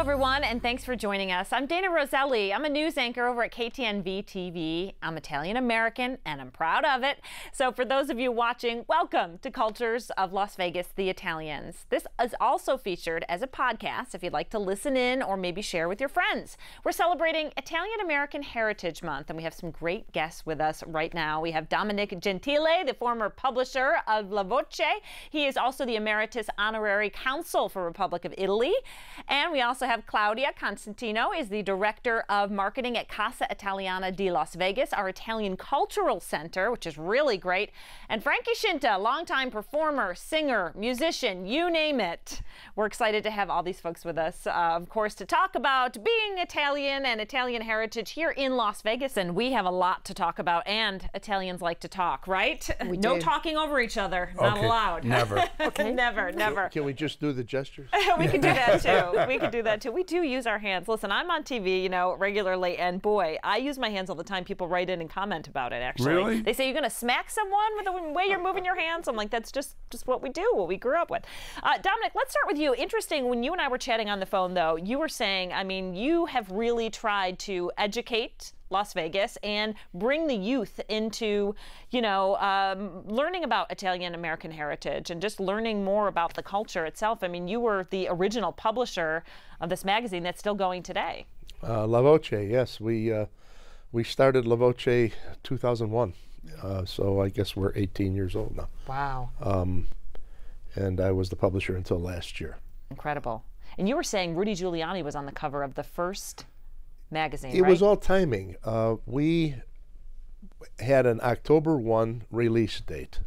everyone, and thanks for joining us. I'm Dayna Roselli. I'm a news anchor over at KTNV TV. I'm Italian American, and I'm proud of it. So for those of you watching, welcome to Cultures of Las Vegas, the Italians. This is also featured as a podcast if you'd like to listen in or maybe share with your friends. We're celebrating Italian American Heritage Month, and we have some great guests with us right now. We have Dominic Gentile, the former publisher of Voce. He is also the emeritus Honorary Council for Republic of Italy. And we also have Claudia. Costantino is the director of marketing at Casa, Italiana di Las Vegas, our Italian cultural center, which is really great. And Frankie Scinta, longtime performer, singer, musician, you name it. We're excited to have all these folks with us, of course, to talk about being Italian and Italian heritage here in Las Vegas. And we have a lot to talk about, and Italians like to talk, right? No talking over each other. Not allowed. Never. Okay. Never. Can we just do the gestures? We can do that too. We can do that too. We do use our hands. Listen, I'm on TV, regularly, and boy, I use my hands all the time. People write in and comment about it, actually. Really? They say, you're going to smack someone with the way you're moving your hands? I'm like, that's just what we do, what we grew up with. Dominic, let's start with you. Interesting, when you and I were chatting on the phone, though, you were saying, I mean, you have really tried to educate Las Vegas and bring the youth into, learning about Italian American heritage and just learning more about the culture itself. I mean, you were the original publisher of this magazine that's still going today. La Voce, yes. We started La Voce 2001. So I guess we're 18 years old now. Wow. And I was the publisher until last year. Incredible. And you were saying Rudy Giuliani was on the cover of the first magazine, It right? was all timing. We had an October 1 release date,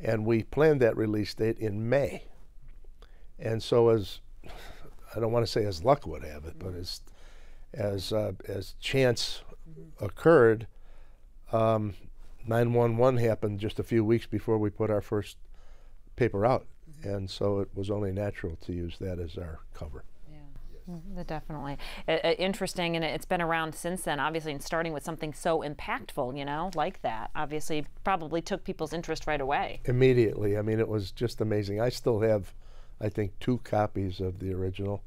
and we planned that release date in May. And so as, I don't want to say as luck would have it, but as chance occurred, 9/11 happened just a few weeks before we put our first paper out. And so it was only natural to use that as our cover. Definitely. Interesting, and it's been around since then, obviously, and starting with something so impactful, like that, obviously probably took people's interest right away. Immediately. I mean, it was just amazing. I still have, I think, 2 copies of the original,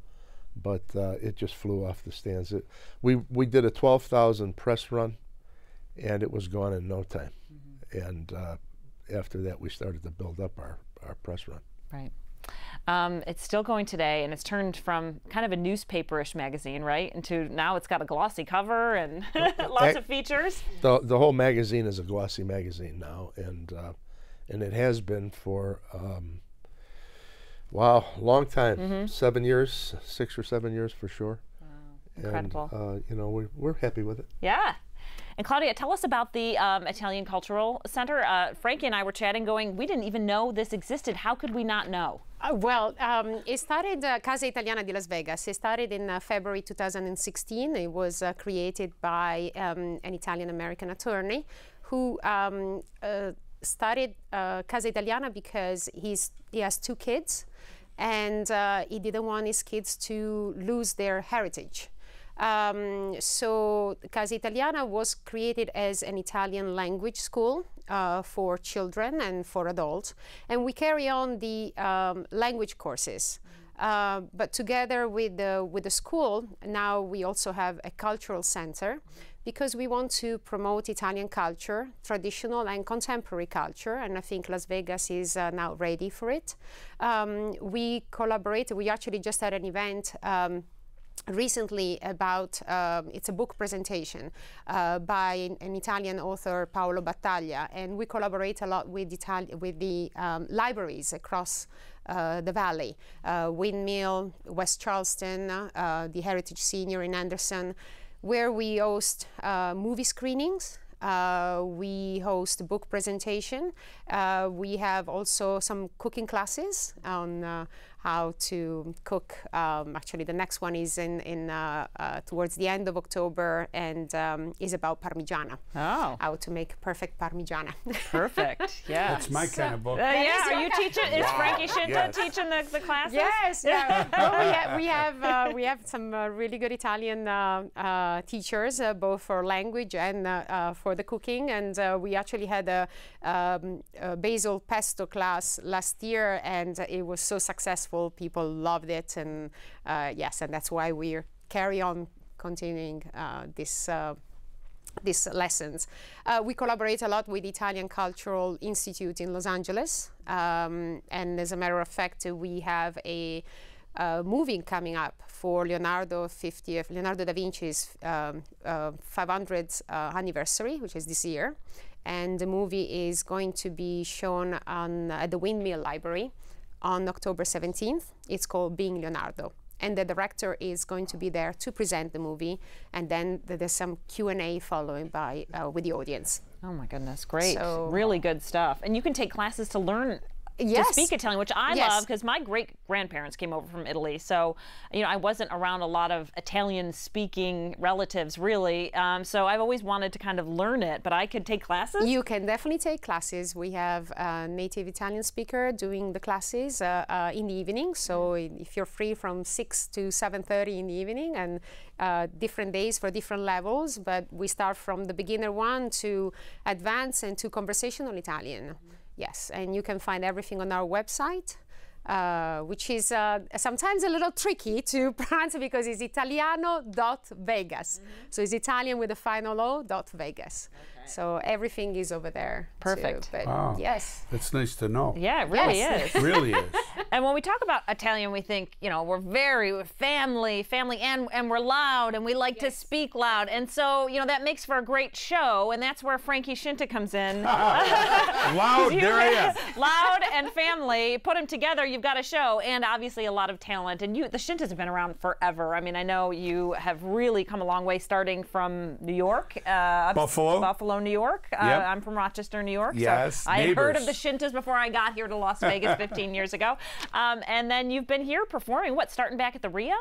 but it just flew off the stands. We did a 12,000 press run, and it was gone in no time. And after that, we started to build up our press run. Right. It's still going today, and it's turned from kind of a newspaperish magazine, right, into now it's got a glossy cover and lots of features. The whole magazine is a glossy magazine now, and it has been for wow, long time. 7 years, 6 or 7 years for sure. Wow, incredible. And we're happy with it. Yeah. And Claudia, tell us about the Italian Cultural Center. Frankie and I were chatting going, we didn't even know this existed. How could we not know? It started, Casa Italiana di Las Vegas. It started in February 2016. It was created by an Italian-American attorney who started Casa Italiana because he has 2 kids, and he didn't want his kids to lose their heritage. So Casa Italiana was created as an Italian language school for children and for adults, and we carry on the language courses. But together with the school, now we also have a cultural center because we want to promote Italian culture, traditional and contemporary culture, and I think Las Vegas is now ready for it. We collaborate. We actually just had an event recently about, it's a book presentation by an Italian author, Paolo Battaglia, and we collaborate a lot with the libraries across the valley, Windmill, West Charleston, the Heritage Senior in Anderson, where we host movie screenings. We host book presentation. We have also some cooking classes on how to cook. Actually, the next one is towards the end of October and is about Parmigiana. Oh. How to make perfect Parmigiana. Perfect, yeah. That's my kind of book. Yeah, are you teaching? Is Frankie Scinta teaching the classes? Yes, yeah. Well, we have some really good Italian teachers, both for language and for the cooking. And we actually had a basil pesto class last year, and it was so successful successful. People loved it, and yes, and that's why we carry on continuing these lessons. We collaborate a lot with Italian Cultural Institute in Los Angeles, and as a matter of fact, we have a movie coming up for Leonardo da Vinci's 500th anniversary, which is this year. And the movie is going to be shown at the Windmill Library on October 17th. It's called Being Leonardo. And the director is going to be there to present the movie, and then there's some Q&A following by with the audience. Oh my goodness, great. So, really good stuff. And you can take classes to learn yes. to speak Italian, which I Yes. love because my great-grandparents came over from Italy. So, you know, I wasn't around a lot of Italian-speaking relatives, really. So I've always wanted to kind of learn it, but I could take classes? You can definitely take classes. We have a native Italian speaker doing the classes in the evening. So if you're free from 6 to 7:30 in the evening, and different days for different levels, but we start from the beginner one to advanced and to conversational Italian. Yes, and you can find everything on our website, which is sometimes a little tricky to pronounce because it's italiano.vegas. So it's Italian with a final O.vegas. Okay. So everything is over there. Perfect. Too, but wow. Yes. That's nice to know. Yeah, it really Yes. is. It really is. And when we talk about Italian, we think, you know, we're family, and we're loud, and we like to speak loud. And so, you know, that makes for a great show, and that's where Frankie Scinta comes in. Loud, there I am. Loud and family, put them together, you've got a show, and obviously a lot of talent. And the Scintas have been around forever. I mean, I know you have really come a long way, starting from New York. Buffalo, New York. Yep. I'm from Rochester, New York. Yes, so I had heard of the neighbors. Scintas before I got here to Las Vegas 15 years ago. And then you've been here performing, starting back at the Rio?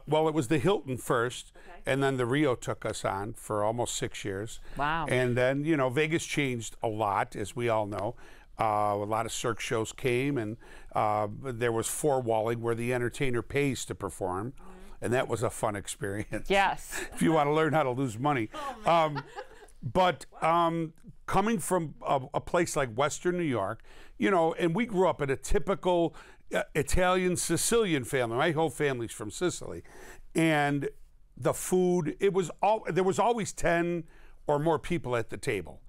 Well, it was the Hilton first, and then the Rio took us on for almost 6 years. Wow. And then, you know, Vegas changed a lot, as we all know. A lot of Cirque shows came, and there was four-walling where the entertainer pays to perform, and that was a fun experience. Yes. If you want to learn how to lose money. But coming from a place like Western New York, you know, and we grew up in a typical Italian Sicilian family. My whole family's from Sicily, and the food, there was always 10 or more people at the table.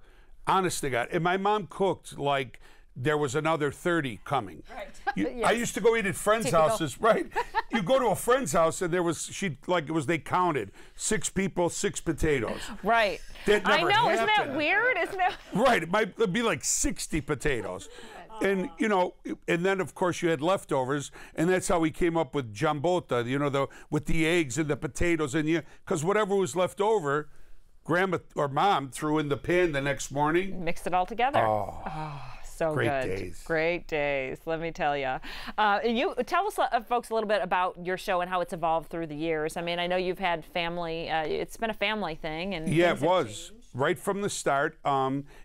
Honest to God. And my mom cooked like there was another 30 coming. Right. Yes. I used to go eat at friends' houses, right? You go to a friend's house and they counted 6 people, 6 potatoes. Right. That I never know, isn't that happened. weird? Isn't that? Right, it'd be like 60 potatoes. And, you know, and then, of course, you had leftovers, and that's how we came up with jambotta, you know, with the eggs and the potatoes, and because whatever was left over, Grandma or Mom threw in the pan the next morning. Mixed it all together. Oh, so great good. days. Great days, let me tell you. You tell us, folks, a little bit about your show and how it's evolved through the years. I mean, I know you've had family. It's been a family thing, and Yeah, things it have was. changed. Right from the start,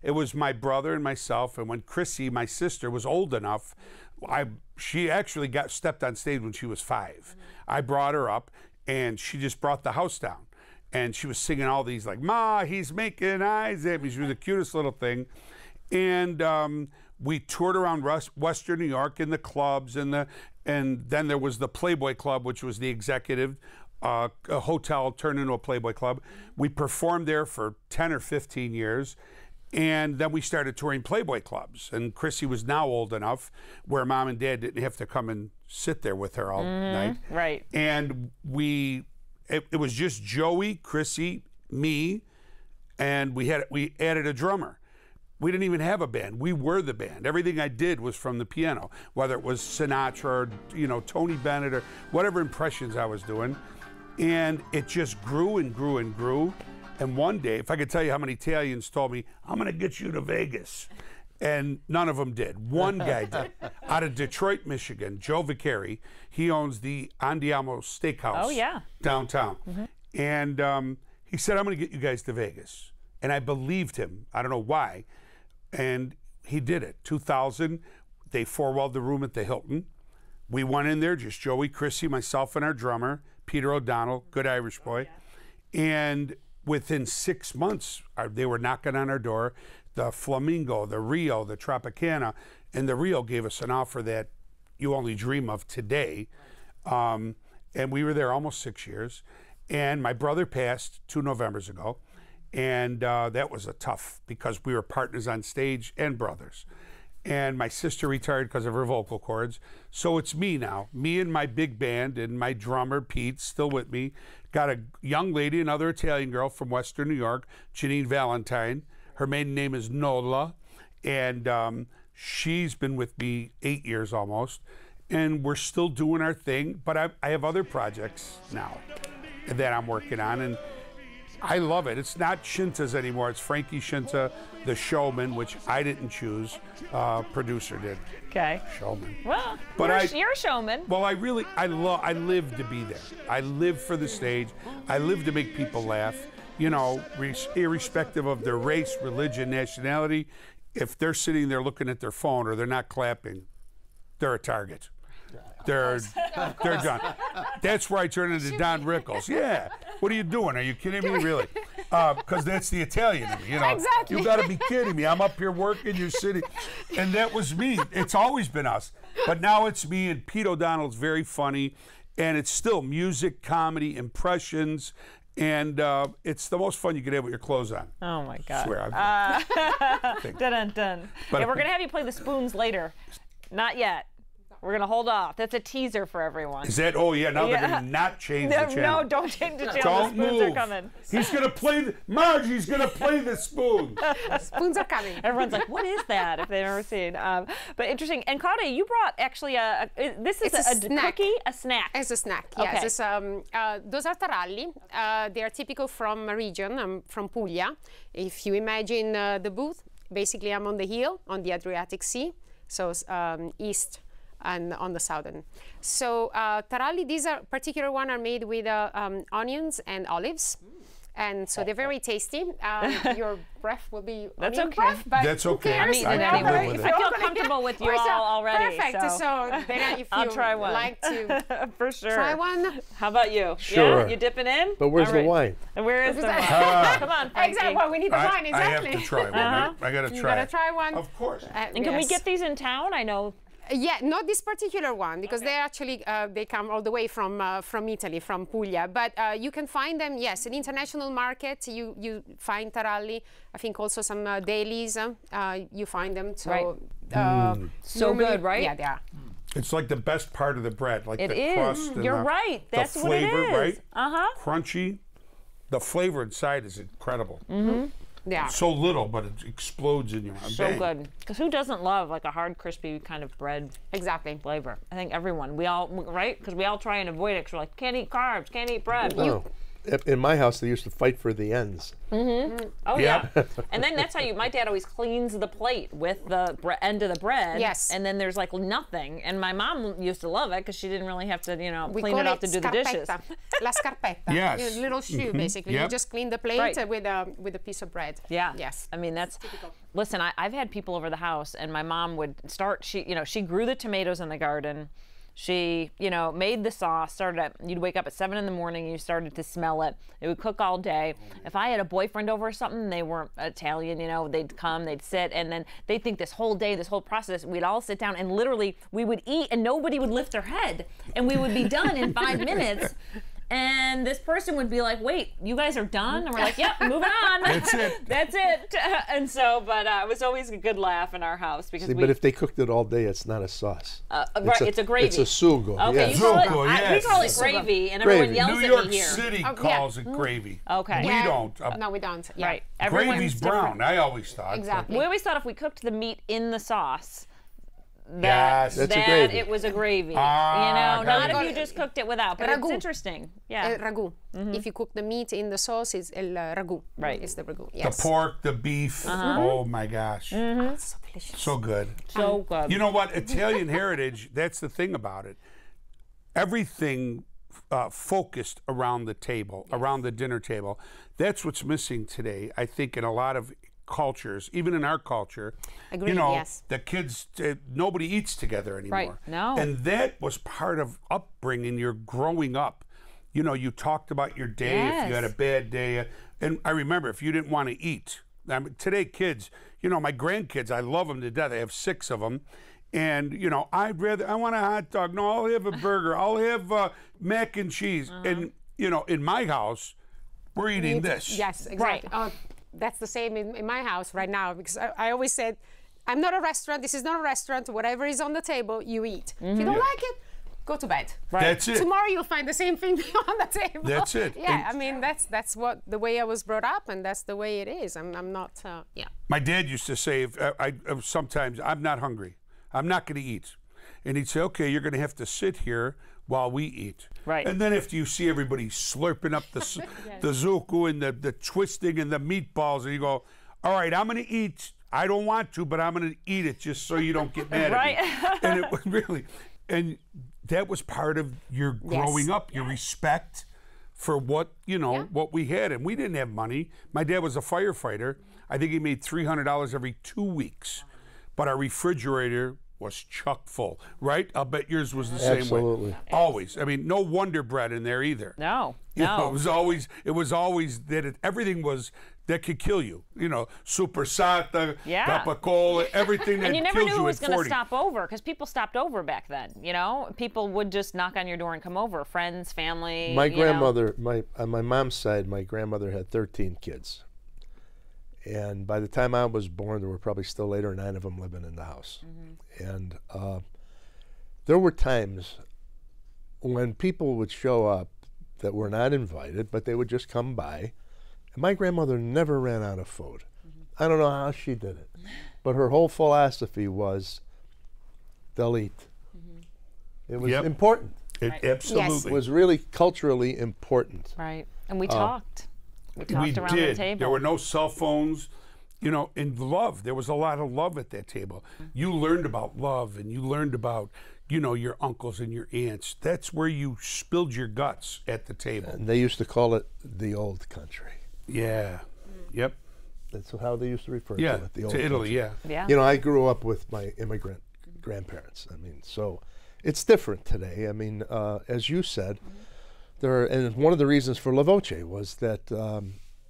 it was my brother and myself, and when Chrissy, my sister, was old enough, she actually stepped on stage when she was 5. I brought her up, and she just brought the house down. And she was singing all these like, "Ma, he's making eyes at me." She was the cutest little thing. And we toured around Western New York in the clubs, and then there was the Playboy Club, which was the executive a hotel turned into a Playboy Club. We performed there for 10 or 15 years. And then we started touring Playboy clubs. And Chrissy was now old enough where Mom and Dad didn't have to come and sit there with her all night. Right. And it was just Joey, Chrissy, me, and we added a drummer. We didn't even have a band. We were the band. Everything I did was from the piano, whether it was Sinatra or, you know, Tony Bennett or whatever impressions I was doing. And it just grew and grew and grew. And one day, if I could tell you how many Italians told me, "I'm going to get you to Vegas." And none of them did. One guy did. Out of Detroit, Michigan, Joe Vicari. He owns the Andiamo Steakhouse downtown. And he said, "I'm going to get you guys to Vegas." And I believed him. I don't know why. And he did it. 2000, they four-walled the room at the Hilton. We went in there, just Joey, Chrissy, myself, and our drummer, Peter O'Donnell, good Irish boy. And within 6 months, they were knocking on our door. The Flamingo, the Rio, the Tropicana, and the Rio gave us an offer that, you only dream of today. And we were there almost 6 years. And my brother passed 2 Novembers ago. And that was a tough, because we were partners on stage and brothers. And my sister retired because of her vocal cords. So it's me now, me and my big band, and my drummer, Pete, still with me. Got a young lady, another Italian girl from Western New York, Janine Valentine. Her maiden name is Nola. And she's been with me 8 years almost. And we're still doing our thing, but I have other projects now that I'm working on, and I love it. It's not Scinta's anymore. It's Frankie Scinta, the showman, which I didn't choose. Producer did. Okay. Showman. Well, But you're a showman. Well, I live to be there. I live for the stage. I live to make people laugh. You know, irrespective of their race, religion, nationality. If they're sitting there looking at their phone or they're not clapping, they're a target. They're done. That's where I turn into Don Rickles. Yeah. What are you doing? Are you kidding me? Really? Because that's the Italian in me. You know, Exactly. You got to be kidding me. I'm up here working, you're sitting. And that was me. It's always been us. But now it's me, and Pete O'Donnell's very funny. And it's still music, comedy, impressions. And it's the most fun you could have with your clothes on. Oh, my God. I swear. Dun-dun-dun. But- Yeah, we're going to have you play the spoons later. Not yet. We're going to hold off. That's a teaser for everyone. Is that? Oh, yeah. Now they're going to not change the channel. No, don't change the channel. Don't The spoons move. are coming. He's going to play, Margie's going to play the spoon. Spoons are coming. Everyone's like, what is that, if they've never seen? But interesting. And Claudia, you brought actually this is It's a a snack. cookie, a snack. As a snack, Okay. yes. It's, those are taralli. They are typical from a region. I'm from Puglia. If you imagine the booth, basically I'm on the hill on the Adriatic Sea, so east and on the southern. So taralli, these are particular one are made with onions and olives. And so they're very tasty. Your breath will be That's onion okay. breath, but That's who okay. cares? I'm eating I it can anyway. live with I it. feel comfortable with you Or so- all already. Perfect. So then if I'll you try one. like to For sure. try one. How about you? Sure. Yeah? You dipping in? But where's All the right. wine? And where is the wine? that? Come on, Frankie. Exactly. Well, we need the wine. I have Exactly. to try one. I got to You try gotta it. try one. Of course. And can we get these in town? I know. Yeah, not this particular one, because they actually they come all the way from Italy, from Puglia. But you can find them, yes, in international market. You find taralli. I think also some dailies. You find them. So, Right. So normally- good, right? Yeah, they are. It's like the best part of the bread, like It the is. crust. And You're the, right. That's the what it flavor, is. right? Uh-huh. Crunchy. The flavor inside is incredible. They are. So little, but it explodes in your mouth. So Bang. good. Because who doesn't love like a hard, crispy kind of bread Exactly. flavor? I think everyone. We all, right? Because we all try and avoid it. Because we're like, can't eat carbs, can't eat bread. No. In my house, they used to fight for the ends. Oh, Yeah. yeah. And then that's how my dad always cleans the plate with the end of the bread. Yes. And then there's like nothing. And my mom used to love it because she didn't really have to, We clean call it off to do the dishes. scarpetta. La scarpetta. Yes. A little shoe, basically. Yep. You just clean the plate Right. with a piece of bread. Yeah. Yes. I mean, that's, listen, I've had people over the house and my mom would start, she grew the tomatoes in the garden. She, made the sauce, you'd wake up at 7 in the morning and you started to smell it. It would cook all day. If I had a boyfriend over or something, they weren't Italian, they'd come, they'd sit, and then they'd think this whole day, this whole process, we'd all sit down and literally we would eat and nobody would lift their head and we would be done in 5 minutes. And this person would be like, wait, you guys are done? And we're like, yep, moving on. That's it. That's it. And so, but it was always a good laugh in our house because See, but if they cooked it all day, it's not a sauce. right, it's a gravy. It's a sugo. Okay, yes. you call it, Sugo, we yes. call it gravy, and everyone Gravy. yells New at York me here. City Oh, calls it gravy. Okay. We Yeah. don't. No, we don't. Yeah. Right. Everyone's Gravy's different. brown, I always thought. Exactly. We always thought if we cooked the meat in the sauce, Yes. That's a that gravy. it was a gravy. Ah, not got if you just cooked it without. But it's Ragu. interesting. Yeah. Ragu. If you cook the meat in the sauce, it's el ragu. Right. It's the ragu. The Yes. pork, the beef. Oh my gosh. So delicious. So good. So good. You know what? Italian heritage, that's the thing about it. Everything focused around the table, around the dinner table. That's what's missing today, I think, in a lot of cultures, even in our culture. Agreed, yes. The kids, nobody eats together anymore. Right, no. And that was part of upbringing, your growing up. You talked about your day, if you had a Yes. bad day. And I remember if you didn't want to eat. I mean, today, kids, my grandkids, I love them to death. I have 6 of them. And, you know, I want a hot dog. No, I'll have a burger. I'll have mac and cheese. And, you know, in my house, we're eating this. Yes, exactly. Right. That's the same in my house right now, because I always said, I'm not a restaurant. This is not a restaurant. Whatever is on the table, you eat. If you don't like it, go to bed. Right. That's it. Tomorrow you'll find the same thing on the table. That's it. Yeah, I mean, that's what the way I was brought up, and that's the way it is. I'm not, yeah. My dad used to say, sometimes, I'm not hungry. I'm not going to eat. And he'd say, okay, you're going to have to sit here while we eat. Right. And then after you see everybody slurping up the zuku and the twisting and the meatballs, and you go, all right, I'm going to eat. I don't want to, but I'm going to eat it just so you don't get mad at me. And it was really, and that was part of your growing up, your respect for what, you know, what we had. And we didn't have money. My dad was a firefighter. I think he made $300 every 2 weeks. But our refrigerator was chock full, right? I'll bet yours was the same way. Absolutely. Always. I mean, no Wonder Bread in there either. No, You no. know, it was always that everything was that could kill you. You know, Supersata, Capicola, everything that And you never kills knew you who was at going 40. to stop over, because people stopped over back then. You know, people would just knock on your door and come over. Friends, family. My you know. grandmother, on my mom's side, my grandmother had 13 kids. And by the time I was born, there were probably still 8 or 9 of them living in the house. And there were times when people would show up that were not invited, but they would just come by. And my grandmother never ran out of food. I don't know how she did it, but her whole philosophy was they'll eat. It was important. It absolutely It was really culturally important. Right. And we talked. We talked around did. the table. There were no cell phones. You know, and love. There was a lot of love at that table. You learned about love, and you learned about, you know, your uncles and your aunts. That's where you spilled your guts at the table. And they used to call it the old country. Yeah. Yep. That's how they used to refer to Yeah. it, the old To Italy. country. Yeah. Yeah. You know, I grew up with my immigrant grandparents. I mean, so it's different today. I mean, as you said, and one of the reasons for La Voce was that,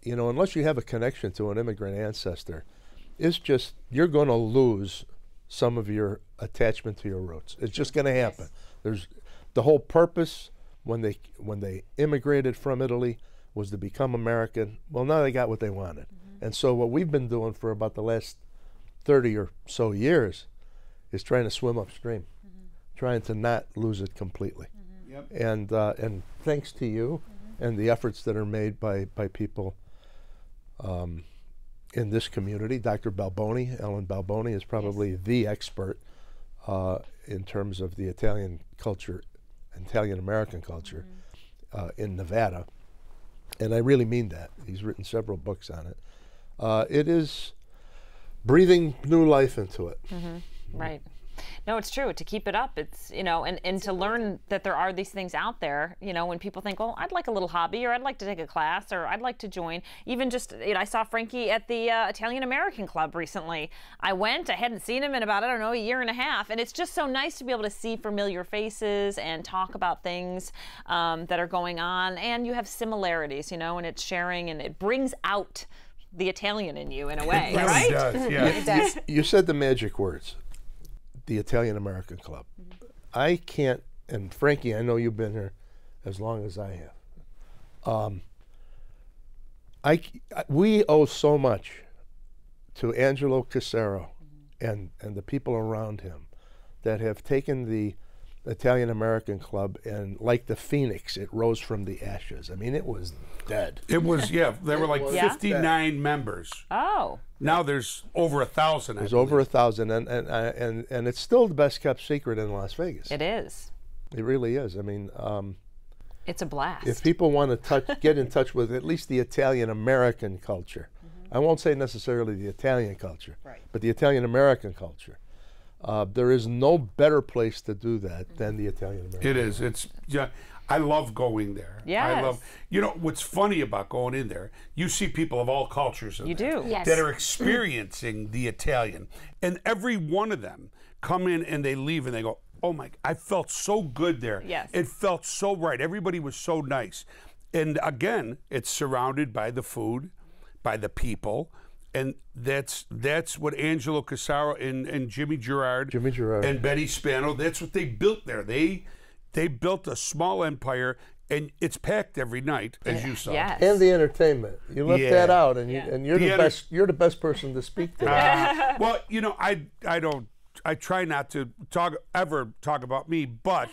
you know, unless you have a connection to an immigrant ancestor, it's just, you're going to lose some of your attachment to your roots. It's just going to happen. There's the whole purpose when they immigrated from Italy was to become American. Well, now they got what they wanted. And so what we've been doing for about the last 30 or so years is trying to swim upstream, trying to not lose it completely. Yep. And thanks to you and the efforts that are made by people in this community. Dr. Balboni, Ellen Balboni, is probably the expert in terms of the Italian culture, Italian-American culture in Nevada. And I really mean that. He's written several books on it. It is breathing new life into it. Right. No, it's true. To keep it up, it's, you know, and to learn that there are these things out there, you know, when people think, well, I'd like a little hobby, or I'd like to take a class, or I'd like to join. Even just, you know, I saw Frankie at the Italian-American Club recently. I went, I hadn't seen him in about, I don't know, a year and a half. And it's just so nice to be able to see familiar faces and talk about things that are going on. And you have similarities, you know, and it's sharing, and it brings out the Italian in you in a way, It really right? does, yeah. It does. You said the magic words, the Italian-American Club. I can't, and Frankie, I know you've been here as long as I have. We owe so much to Angelo Casero and the people around him that have taken the Italian-American Club, and like the phoenix, it rose from the ashes. I mean, it was dead. It was, yeah, there were like Yeah. 59 members. Oh. Now there's over 1,000. There's over 1,000, and it's still the best kept secret in Las Vegas. It is. It really is. I mean, It's a blast. if people want to get in touch with at least the Italian-American culture, I won't say necessarily the Italian culture, but the Italian-American culture, there is no better place to do that than the Italian-American. It is. It's, yeah. I love going there. Yes. I love, you know, what's funny about going in there, you see people of all cultures in You there do. Yes. that are experiencing the Italian. And every one of them come in and they leave and they go, oh my, I felt so good there. Yes. It felt so right. Everybody was so nice. And again, it's surrounded by the food, by the people. And that's what Angelo Casaro and Jimmy Gerard and Betty Spano, that's what they built there. They built a small empire, and it's packed every night, as you saw. Yes. And the entertainment. You left that out, and you're the best. You're the best person to speak to. Well, you know, I try not to talk about me, but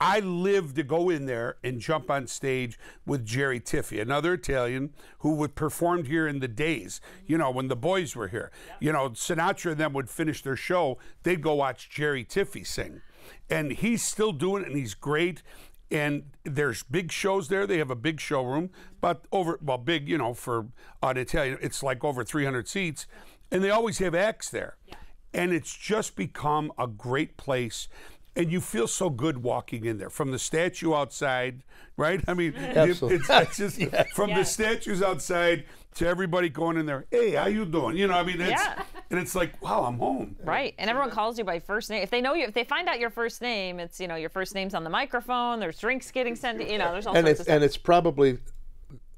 I live to go in there and jump on stage with Jerry Tiffy, another Italian who would performed here in the days, you know, when the boys were here. You know, Sinatra and them would finish their show, they'd go watch Jerry Tiffy sing. And he's still doing it, and he's great. And there's big shows there. They have a big showroom, but big, you know, for an Italian, it's like over 300 seats. And they always have acts there. Yeah. And it's just become a great place. And you feel so good walking in there, from the statue outside, right? I mean, it's just from the statues outside to everybody going in there, hey, how you doing? You know, I mean, and it's like, wow, I'm home. Right, and everyone calls you by first name. If they know you, if they find out your first name, it's, you know, your first name's on the microphone, there's drinks getting sent, you know, there's all sorts of stuff. And it's probably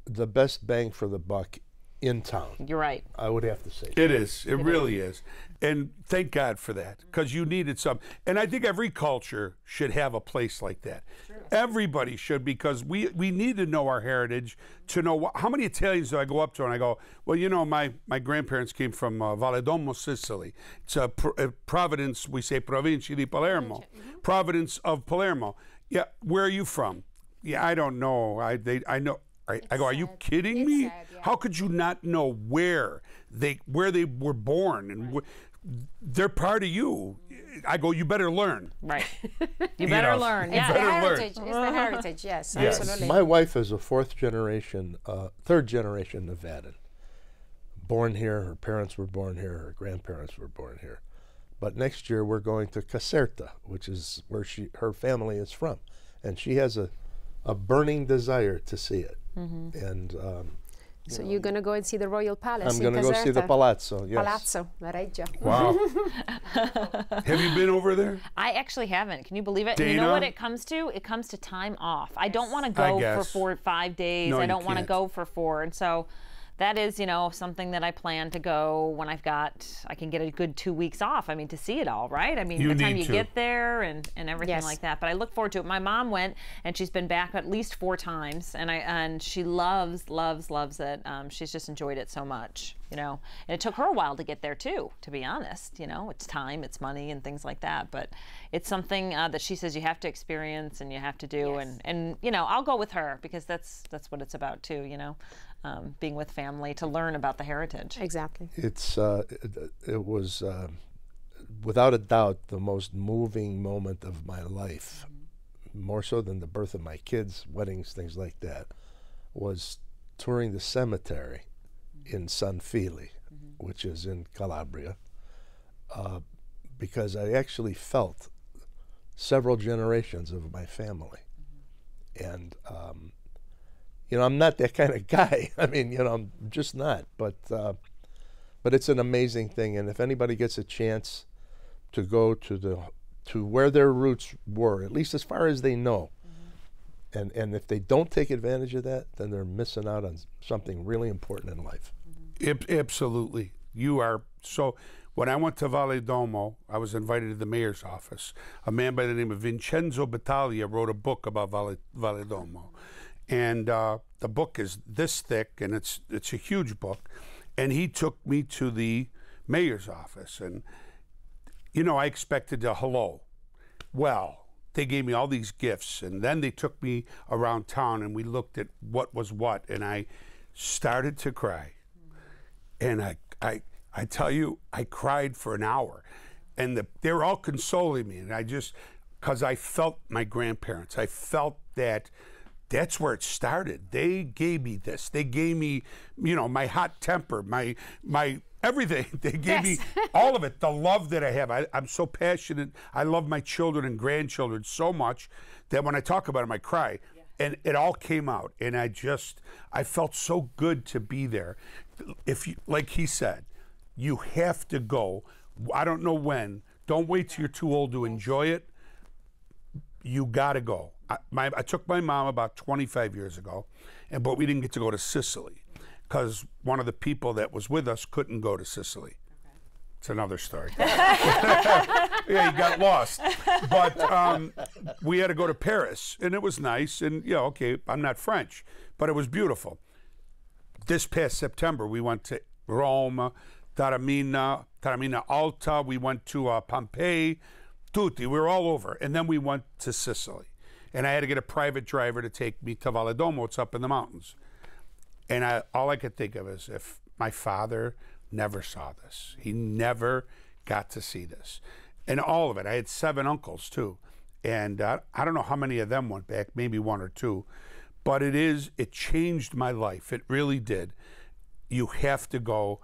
the best bang for the buck in town. You're right. I would have to say. It is. It really is. And thank God for that, because you needed some. And I think every culture should have a place like that. True. Everybody should, because we need to know our heritage, to know how many Italians do I go up to and I go, well, you know, my grandparents came from Valedolmo, Sicily. It's a Providence, we say Provincia di Palermo, Providence of Palermo. Yeah, where are you from? Yeah, I don't know. I know. I go, are you kidding me? How could you not know where they were born? And they're part of you. I go, you better learn. Right. You better learn. It's the heritage. It's the heritage, yes, absolutely. My wife is a third generation Nevadan. Born here, her parents were born here, her grandparents were born here. But next year we're going to Caserta, which is where her family is from. And she has a burning desire to see it. Mm-hmm. And so you're going to go and see the Royal Palace. I'm going to go see the Palazzo. Yes. Palazzo, La Reggia. Wow. Have you been over there? I actually haven't. Can you believe it? Dayna? You know what it comes to? It comes to time off. I don't want to go for 4 or 5 days. No, I don't want to can't. go for 4. And so that is, you know, something that I plan to go when I can get a good 2 weeks off. I mean, to see it all, right? I mean, by the time you get there and everything like that. But I look forward to it. My mom went, and she's been back at least 4 times, and she loves it. She's just enjoyed it so much, you know. And it took her a while to get there too, to be honest. You know, it's time, it's money, and things like that. But it's something that she says you have to experience and you have to do. Yes. And you know, I'll go with her, because that's what it's about too. You know. Being with family to learn about the heritage. Exactly. It was without a doubt the most moving moment of my life, more so than the birth of my kids, weddings, things like that, was touring the cemetery in San Fili, which is in Calabria, because I actually felt several generations of my family. And you know, I'm not that kind of guy. I mean, you know, I'm just not. But it's an amazing thing. And if anybody gets a chance to go to where their roots were, at least as far as they know, and if they don't take advantage of that, then they're missing out on something really important in life. Absolutely. You are so. When I went to Valedolmo, I was invited to the mayor's office. A man by the name of Vincenzo Battaglia wrote a book about Valedolmo. And the book is this thick, and it's a huge book. And he took me to the mayor's office, and you know, I expected a hello. Well, they gave me all these gifts, and then they took me around town, and we looked at what was what, and I started to cry. And I tell you, I cried for an hour, and they were all consoling me, and because I felt my grandparents, I felt that. That's where it started. They gave me this. They gave me, you know, my hot temper, my everything. They gave me all of it, the love that I have. I'm so passionate. I love my children and grandchildren so much that when I talk about them, I cry. Yeah. And it all came out. And I felt so good to be there. If you, like he said, you have to go. I don't know when. Don't wait till you're too old to enjoy it. You got to go. I took my mom about 25 years ago, but we didn't get to go to Sicily because one of the people that was with us couldn't go to Sicily. It's another story. Yeah, he got lost. But we had to go to Paris, and it was nice. And, yeah, okay, I'm not French, but it was beautiful. This past September, we went to Rome, Taormina Alta. We went to Pompeii, tutti. We were all over. And then we went to Sicily. And I had to get a private driver to take me to Valle It's up in the mountains. And all I could think of is if my father never saw this. He never got to see this. And all of it. I had 7 uncles, too. And I don't know how many of them went back, maybe 1 or 2. But it changed my life. It really did. You have to go.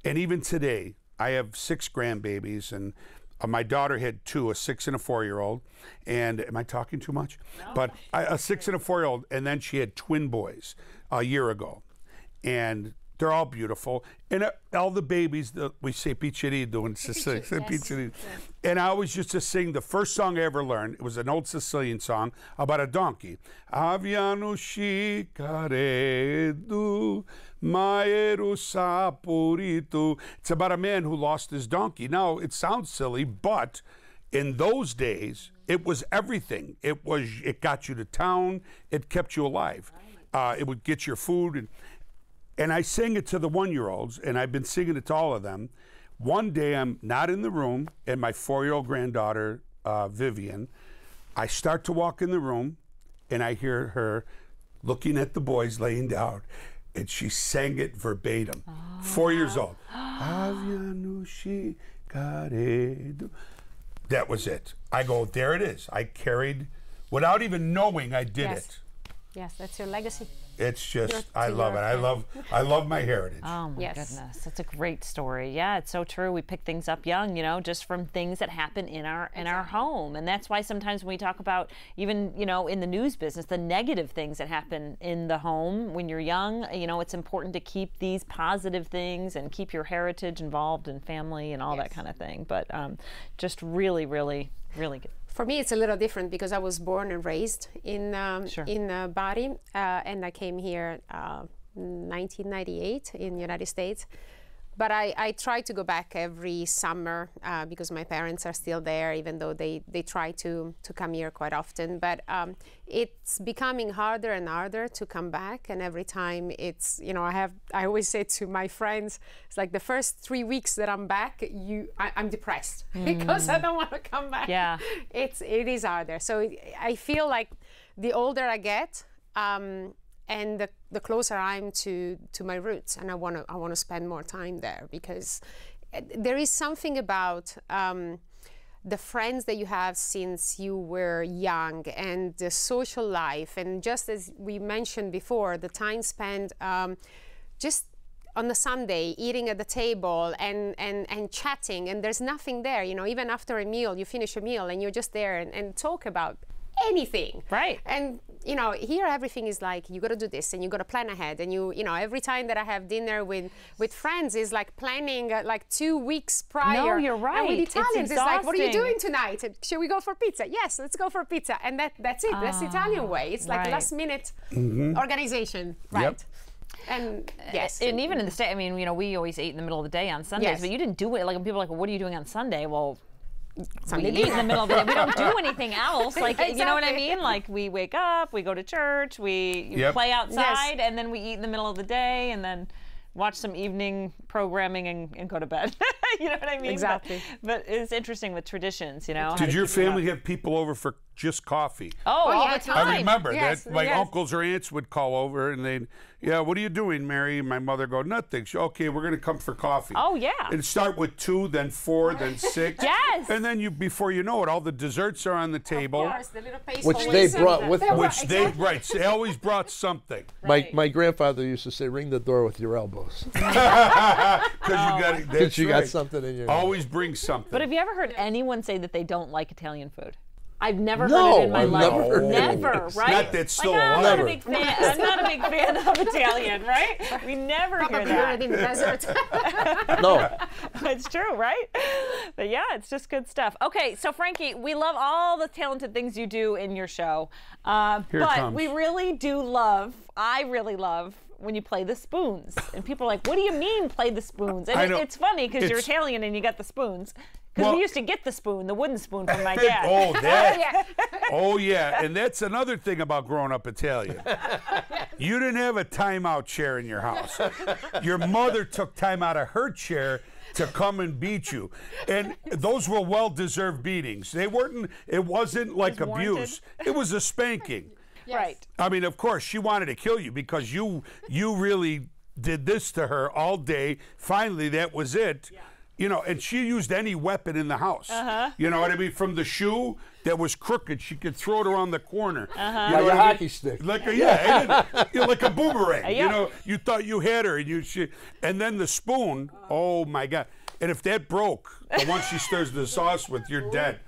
And even today, I have 6 grandbabies, and my daughter had 2, a 6 and a 4-year-old. And am I talking too much? No. But a 6 and a 4-year-old, and then she had twin boys a year ago. And they're all beautiful. And all the babies, we say piccirido in Sicily. Yes. And I always used to sing the first song I ever learned. It was an old Sicilian song about a donkey. Aviano scicaredu, maeru saporitu. It's about a man who lost his donkey. Now, it sounds silly, but in those days, it was everything. It got you to town. It kept you alive. It would get your food. And I sang it to the 1-year-olds, and I've been singing it to all of them. One day, I'm not in the room, and my 4-year-old granddaughter, Vivian, I start to walk in the room, and I hear her looking at the boys laying down, and she sang it verbatim. 4 years old. That was it. I go, there it is. I carried, without even knowing I did it. Yes, that's your legacy. It's just, I love it. I love my heritage. Oh my goodness, that's a great story. Yeah, it's so true. We pick things up young, just from things that happen in our home, and that's why sometimes when we talk about even in the news business, the negative things that happen in the home when you're young, it's important to keep these positive things and keep your heritage involved in family and all that kind of thing. But just really, really, really good. For me, it's a little different because I was born and raised in Bari, and I came here 1998 in the United States. But I try to go back every summer because my parents are still there, even though they try to come here quite often. But it's becoming harder and harder to come back. And every time it's, I always say to my friends, it's like the first 3 weeks that I'm back, I'm depressed because I don't want to come back. Yeah. It is harder. So I feel like the older I get, and the closer I'm to my roots, and I want to spend more time there because there is something about the friends that you have since you were young and the social life, and just as we mentioned before, the time spent just on the Sunday eating at the table and chatting, and there's nothing there, even after a meal, you finish a meal and you're just there and talk about anything. Right. And here everything is like you got to do this and you got to plan ahead, and every time that I have dinner with friends is like planning like 2 weeks prior. No, you're right. And with Italians, it's like, what are you doing tonight? Should we go for pizza? Yes, let's go for pizza. And that's it. That's the Italian way. It's like last minute organization, right? Yep. And yes, and even in the state, we always ate in the middle of the day on Sundays, but you didn't do it. Like when people are like, well, what are you doing on Sunday? Well, we eat in the middle of the day. We don't do anything else. Like, exactly. You know what I mean? Like, we wake up, we go to church, we play outside, and then we eat in the middle of the day, and then watch some evening programming and go to bed. You know what I mean? Exactly. But it's interesting with traditions, Did your family have people over for just coffee? Oh, all the time. I remember that my uncles or aunts would call over and they'd, what are you doing, Mary? And my mother go, nothing. She, okay, we're going to come for coffee. Oh, yeah. And start with 2, then 4, then 6. Yes. And then before you know it, all the desserts are on the table. Of course, the little which they brought with them. They always brought something. Right. My grandfather used to say, ring the door with your elbows. Because you got something in your Always bring something. But have you ever heard anyone say that they don't like Italian food? I've never heard it in my life. Never, right? Not that still I'm not a big fan. I'm not a big fan of Italian, right? We never hear that. In the desert. No. It's true, right? But yeah, it's just good stuff. Okay, so Frankie, we love all the talented things you do in your show. But we really do love, I really love when you play the spoons. And people are like, what do you mean play the spoons? And it's funny because you're Italian and you got the spoons. Because we used to get the spoon, the wooden spoon from my dad. Oh, that. Oh, yeah. And that's another thing about growing up Italian. You didn't have a timeout chair in your house. Your mother took time out of her chair to come and beat you. And those were well-deserved beatings. They weren't, it wasn't like abuse. It was a spanking. Yes. Right. I mean, of course, she wanted to kill you because you really did this to her all day. Finally, that was it. Yeah. You know, and she used any weapon in the house. You know what I mean? From the shoe that was crooked, she could throw it around the corner. You know, like a hockey stick. Like a, like a boomerang. You know, you thought you had her, and then the spoon. Oh my God! And if that broke, the one she stirs the sauce with, you're dead.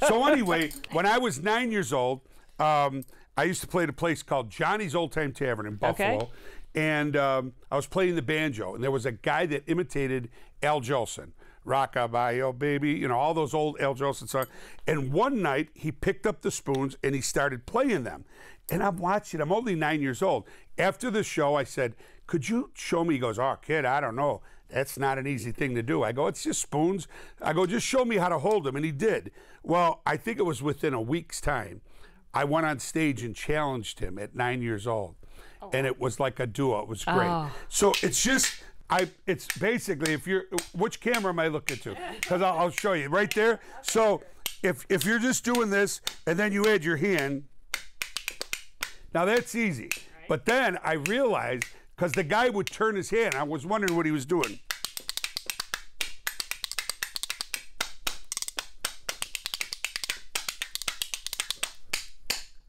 So anyway, when I was 9 years old, I used to play at a place called Johnny's Old Time Tavern in Buffalo. Okay. And I was playing the banjo, and there was a guy that imitated Al Jolson. Rock-a-bye, baby, you know, all those old Al Jolson songs. And one night, he picked up the spoons, and he started playing them. And I'm watching. I'm only 9 years old. After the show, I said, could you show me? He goes, oh, kid, I don't know. That's not an easy thing to do. I go, it's just spoons. I go, just show me how to hold them. And he did. Well, I think it was within a week's time. I went on stage and challenged him at 9 years old. Oh, and it was like a duo. It was great. Oh. So it's just... it's basically, which camera am I looking to? Because I'll show you right there. So if you're just doing this and then you add your hand, now that's easy. But then I realized, because the guy would turn his hand, I was wondering what he was doing.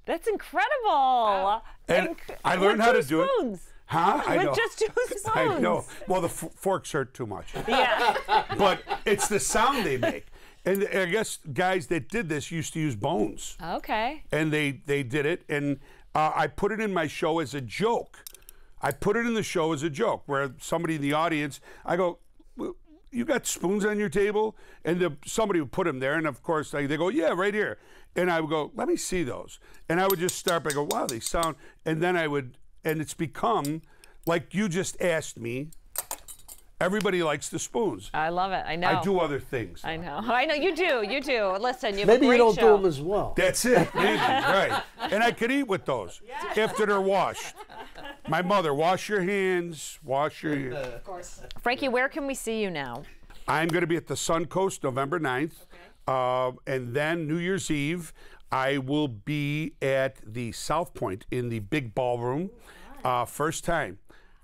That's incredible. And I learned how to do it. Huh? I know. With just 2 spoons. I know. Well, the forks hurt too much. Yeah. But it's the sound they make. And I guess guys that did this used to use bones. Okay. And they did it. And I put it in my show as a joke. I put it in the show as a joke where somebody in the audience, I go, well, you got spoons on your table? And somebody would put them there. And, of course, they go, yeah, right here. And I would go, let me see those. And I would just start by go, wow, they sound. And then I would... And it's become, like you just asked me, everybody likes the spoons. I love it. I know. I do other things. I know. I know. You do. You do. Listen, you have maybe a great you don't show. do them as well. That's it. Maybe. Right. And I could eat with those after they're washed. My mother, wash your hands. Wash your hands. Of course. Frankie, where can we see you now? I'm going to be at the Suncoast November 9th. Okay. And then New Year's Eve, I will be at the South Point in the big ballroom. First time.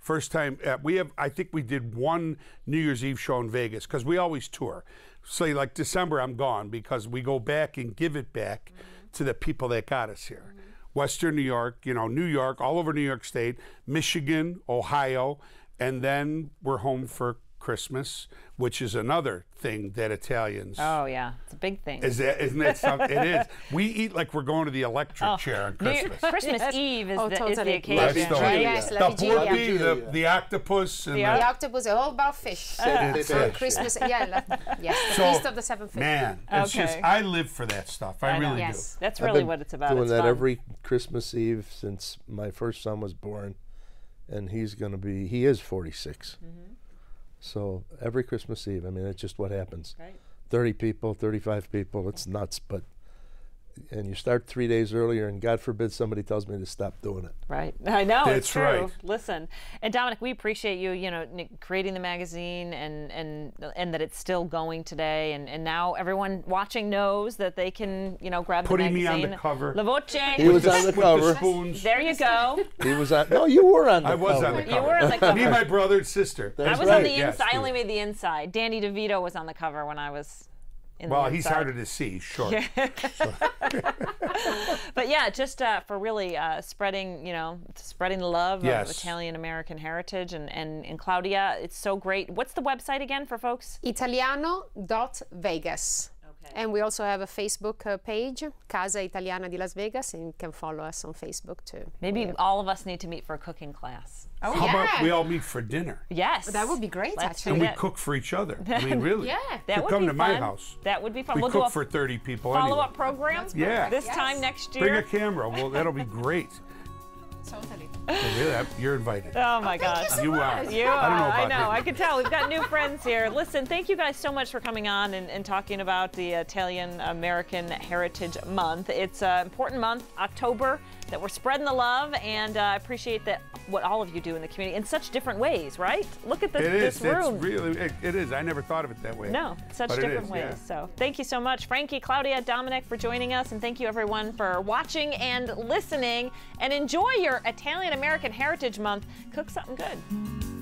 I think we did one New Year's Eve show in Vegas because we always tour. So like December, I'm gone because we go back and give it back to the people that got us here. Western New York, New York, all over New York State, Michigan, Ohio, and then we're home for Christmas, which is another thing that Italians. Oh yeah, it's a big thing. Isn't that something? It is. We eat like we're going to the electric chair on Christmas. Christmas Eve is, totally. is the occasion, right? Yes, the porky, the octopus, and the octopus are all about fish. Christmas, yes, the Feast of the Seven Fish. Man, it's just I live for that stuff. I really do. That's really what it's about. Doing it's that fun. every Christmas Eve since my first son was born, and he is 46. So every Christmas Eve, I mean, it's just what happens. Right. 30 people, 35 people, it's nuts. And you start 3 days earlier, and God forbid somebody tells me to stop doing it. Right. I know. That's it's true. Right. Listen, and Dominic, we appreciate you, creating the magazine and that it's still going today. And now everyone watching knows that they can, grab Putting the magazine. Putting me on the cover. Voce. He was on the cover. The spoons. There you go. He was on. No, you were on the cover. I was on the cover. You were on the cover. Me, my brother, and sister. I was on the inside. I only made the inside. Danny DeVito was on the cover when I was. Well, he's harder to see, sure. Yeah. But yeah, just for really spreading the love of Italian American heritage and Claudia, it's so great. What's the website again for folks? Italiano.Vegas. And we also have a Facebook page, Casa Italiana di Las Vegas, and you can follow us on Facebook too. Maybe all of us need to meet for a cooking class. Oh, How about we all meet for dinner? Yes. That would be great, actually. And we cook for each other. I mean, really. That would come be to my house. That would be fun. We'll cook for 30 people Follow-up program? Yeah. This time next year? Bring a camera. Well, that'll be great. Totally. Really, you're invited. Oh my gosh. Thank you so You much. are. You are. I don't know about I know. him. I can tell. We've got new friends here. Listen, thank you guys so much for coming on and talking about the Italian American Heritage Month. It's an important month, October, that we're spreading the love, and I appreciate that what all of you do in the community in such different ways, right? Look at this room. It's really. It is. I never thought of it that way. No, such But it different is, ways. yeah. So thank you so much, Frankie, Claudia, Dominic, for joining us, and thank you everyone for watching and listening. And enjoy your Italian American Heritage Month. Cook something good.